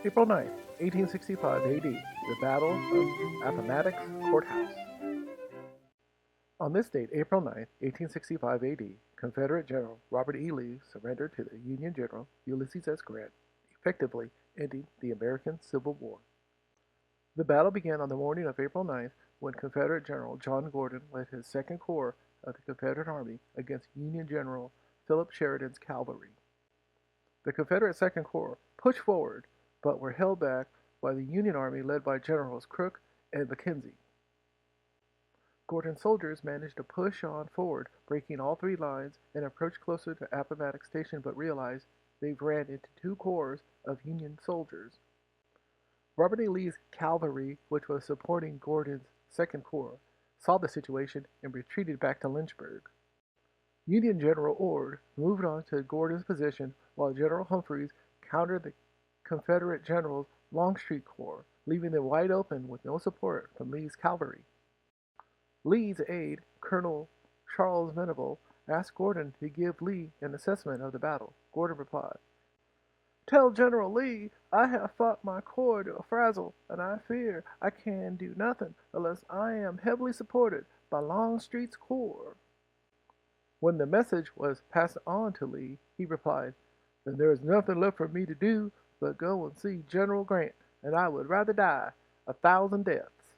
April 9th, 1865 AD, the Battle of Appomattox Courthouse. On this date, April 9th, 1865 AD, Confederate General Robert E. Lee surrendered to the Union General Ulysses S. Grant, effectively ending the American Civil War. The battle began on the morning of April 9th when Confederate General John Gordon led his Second Corps of the Confederate Army against Union General Philip Sheridan's cavalry. The Confederate Second Corps pushed forward, but were held back by the Union Army led by Generals Crook and Mackenzie. Gordon's soldiers managed to push on forward, breaking all three lines, and approached closer to Appomattox Station but realized they ran into two corps of Union soldiers. Robert E. Lee's cavalry, which was supporting Gordon's Second Corps, saw the situation and retreated back to Lynchburg. Union General Ord moved on to Gordon's position while General Humphreys countered the Confederate General's Longstreet Corps, leaving them wide open with no support from Lee's cavalry. Lee's aide, Colonel Charles Venable, asked Gordon to give Lee an assessment of the battle. Gordon replied, "Tell General Lee I have fought my corps to a frazzle, and I fear I can do nothing unless I am heavily supported by Longstreet's corps." When the message was passed on to Lee, he replied, "Then there is nothing left for me to do but go and see General Grant, and I would rather die 1,000 deaths."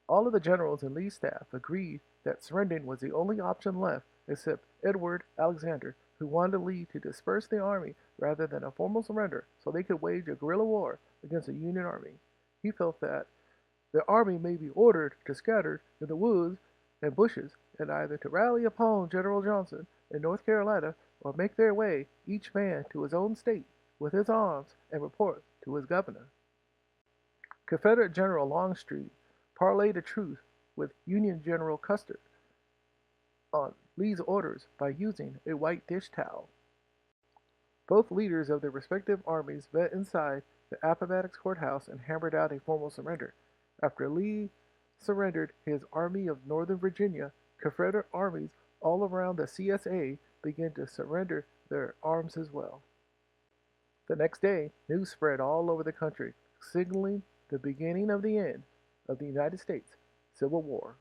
All of the generals and Lee's staff agreed that surrendering was the only option left, except Edward Alexander, who wanted Lee to disperse the army rather than a formal surrender so they could wage a guerrilla war against the Union Army. He felt that the army may be ordered to scatter in the woods and bushes and either to rally upon General Johnson in North Carolina or make their way, each man to his own state, with his arms and report to his governor. Confederate General Longstreet parlayed a truce with Union General Custer on Lee's orders by using a white dish towel. Both leaders of their respective armies met inside the Appomattox Courthouse and hammered out a formal surrender. After Lee surrendered his Army of Northern Virginia, Confederate armies all around the CSA began to surrender their arms as well. The next day, news spread all over the country, signaling the beginning of the end of the United States Civil War.